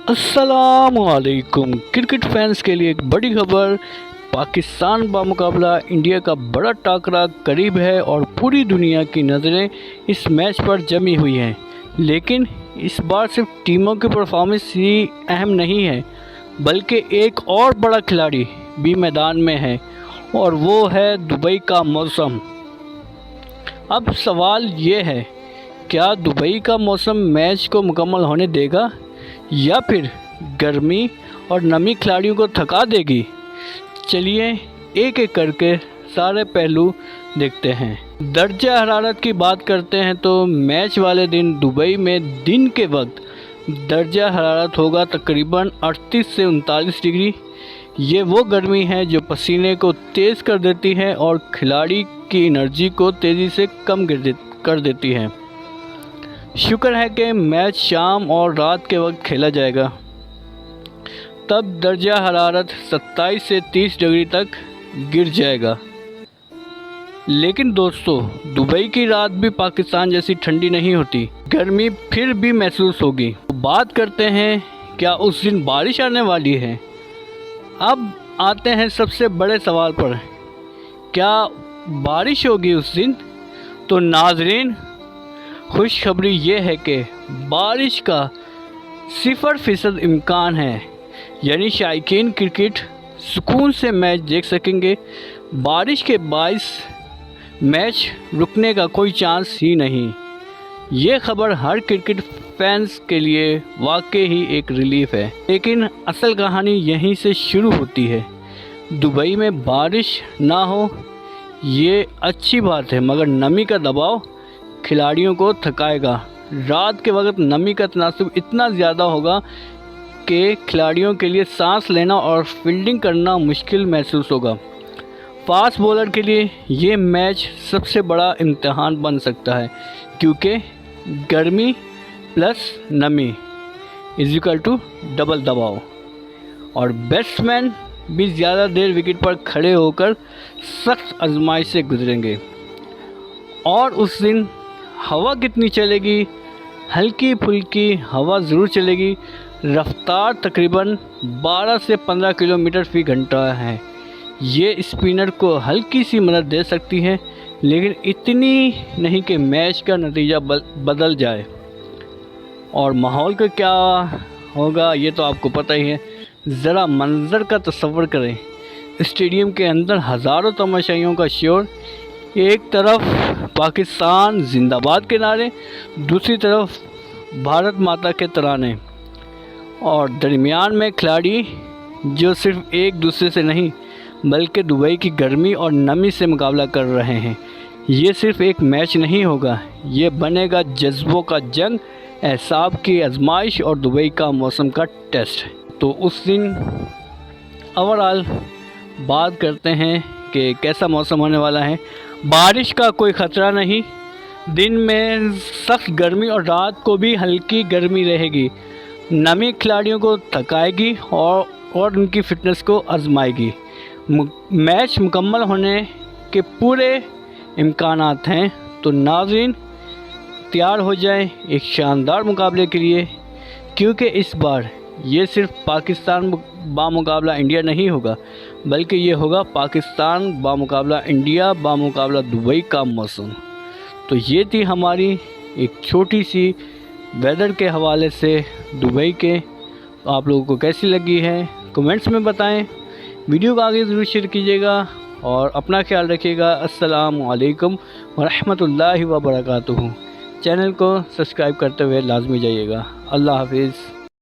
अस्सलामुअलैकुम। Cricket fans के लिए एक बड़ी खबर। पाकिस्तान बामुकाबला इंडिया का बड़ा टाकरा करीब है और पूरी दुनिया की नज़रें इस मैच पर जमी हुई हैं। लेकिन इस बार सिर्फ टीमों की परफॉर्मेंस ही अहम नहीं है, बल्कि एक और बड़ा खिलाड़ी भी मैदान में है और वो है दुबई का मौसम। अब सवाल ये है, क्या दुबई का मौसम मैच को मुकम्मल होने देगा या फिर गर्मी और नमी खिलाड़ियों को थका देगी? चलिए एक एक करके सारे पहलू देखते हैं। दर्जा हरारत की बात करते हैं तो मैच वाले दिन दुबई में दिन के वक्त दर्जा हरारत होगा तकरीबन 38 से 39 डिग्री। ये वो गर्मी है जो पसीने को तेज़ कर देती है और खिलाड़ी की एनर्जी को तेज़ी से कम कर देती है। शुक्र है कि मैच शाम और रात के वक्त खेला जाएगा, तब दर्जा हरारत 27 से 30 डिग्री तक गिर जाएगा। लेकिन दोस्तों, दुबई की रात भी पाकिस्तान जैसी ठंडी नहीं होती, गर्मी फिर भी महसूस होगी। बात करते हैं, क्या उस दिन बारिश आने वाली है? अब आते हैं सबसे बड़े सवाल पर, क्या बारिश होगी उस दिन? तो नाजरीन, खुशखबरी ये है कि बारिश का 0% इम्कान है, यानी शायकीन क्रिकेट सुकून से मैच देख सकेंगे। बारिश के बायस मैच रुकने का कोई चांस ही नहीं। ये खबर हर क्रिकेट फैंस के लिए वाकई ही एक रिलीफ है। लेकिन असल कहानी यहीं से शुरू होती है। दुबई में बारिश ना हो ये अच्छी बात है, मगर नमी का दबाव खिलाड़ियों को थकाएगा। रात के वक्त नमी का तनासुब इतना ज़्यादा होगा कि खिलाड़ियों के लिए सांस लेना और फील्डिंग करना मुश्किल महसूस होगा। फास्ट बॉलर के लिए ये मैच सबसे बड़ा इम्तिहान बन सकता है, क्योंकि गर्मी प्लस नमी = डबल दबाव, और बैट्समैन भी ज़्यादा देर विकेट पर खड़े होकर सख्त आजमाइश से गुजरेंगे। और उस दिन हवा कितनी चलेगी? हल्की फुल्की हवा ज़रूर चलेगी। रफ्तार तकरीबन 12 से 15 किलोमीटर फ़ी घंटा है। ये स्पिनर को हल्की सी मदद दे सकती है, लेकिन इतनी नहीं कि मैच का नतीजा बदल जाए। और माहौल का क्या होगा ये तो आपको पता ही है। ज़रा मंज़र का तसव्वुर करें, स्टेडियम के अंदर हज़ारों तमाशाइयों का शोर, एक तरफ पाकिस्तान जिंदाबाद के नारे, दूसरी तरफ भारत माता के तराने, और दरमियान में खिलाड़ी जो सिर्फ एक दूसरे से नहीं बल्कि दुबई की गर्मी और नमी से मुकाबला कर रहे हैं। ये सिर्फ एक मैच नहीं होगा, ये बनेगा जज्बों का जंग, एहसाब की आजमाइश और दुबई का मौसम का टेस्ट। तो उस दिन ओवरऑल बात करते हैं कि कैसा मौसम होने वाला है। बारिश का कोई ख़तरा नहीं, दिन में सख्त गर्मी और रात को भी हल्की गर्मी रहेगी। नमी खिलाड़ियों को थकाएगी और उनकी फ़िटनेस को आजमाएगी। मैच मुकम्मल होने के पूरे इम्कानात हैं। तो नाज़रीन, तैयार हो जाएं एक शानदार मुकाबले के लिए, क्योंकि इस बार ये सिर्फ पाकिस्तान बामुकाबला इंडिया नहीं होगा, बल्कि ये होगा पाकिस्तान बामुकाबला इंडिया बामुकाबला दुबई का मौसम। तो ये थी हमारी एक छोटी सी वेदर के हवाले से दुबई के। आप लोगों को कैसी लगी है कमेंट्स में बताएं। वीडियो को आगे ज़रूर शेयर कीजिएगा और अपना ख्याल रखिएगा। अस्सलामु अलैकुम वरहमतुल्लाहि वबरकातुहू। चैनल को सब्सक्राइब करते हुए लाजमी जाइएगा। अल्लाह हाफिज़।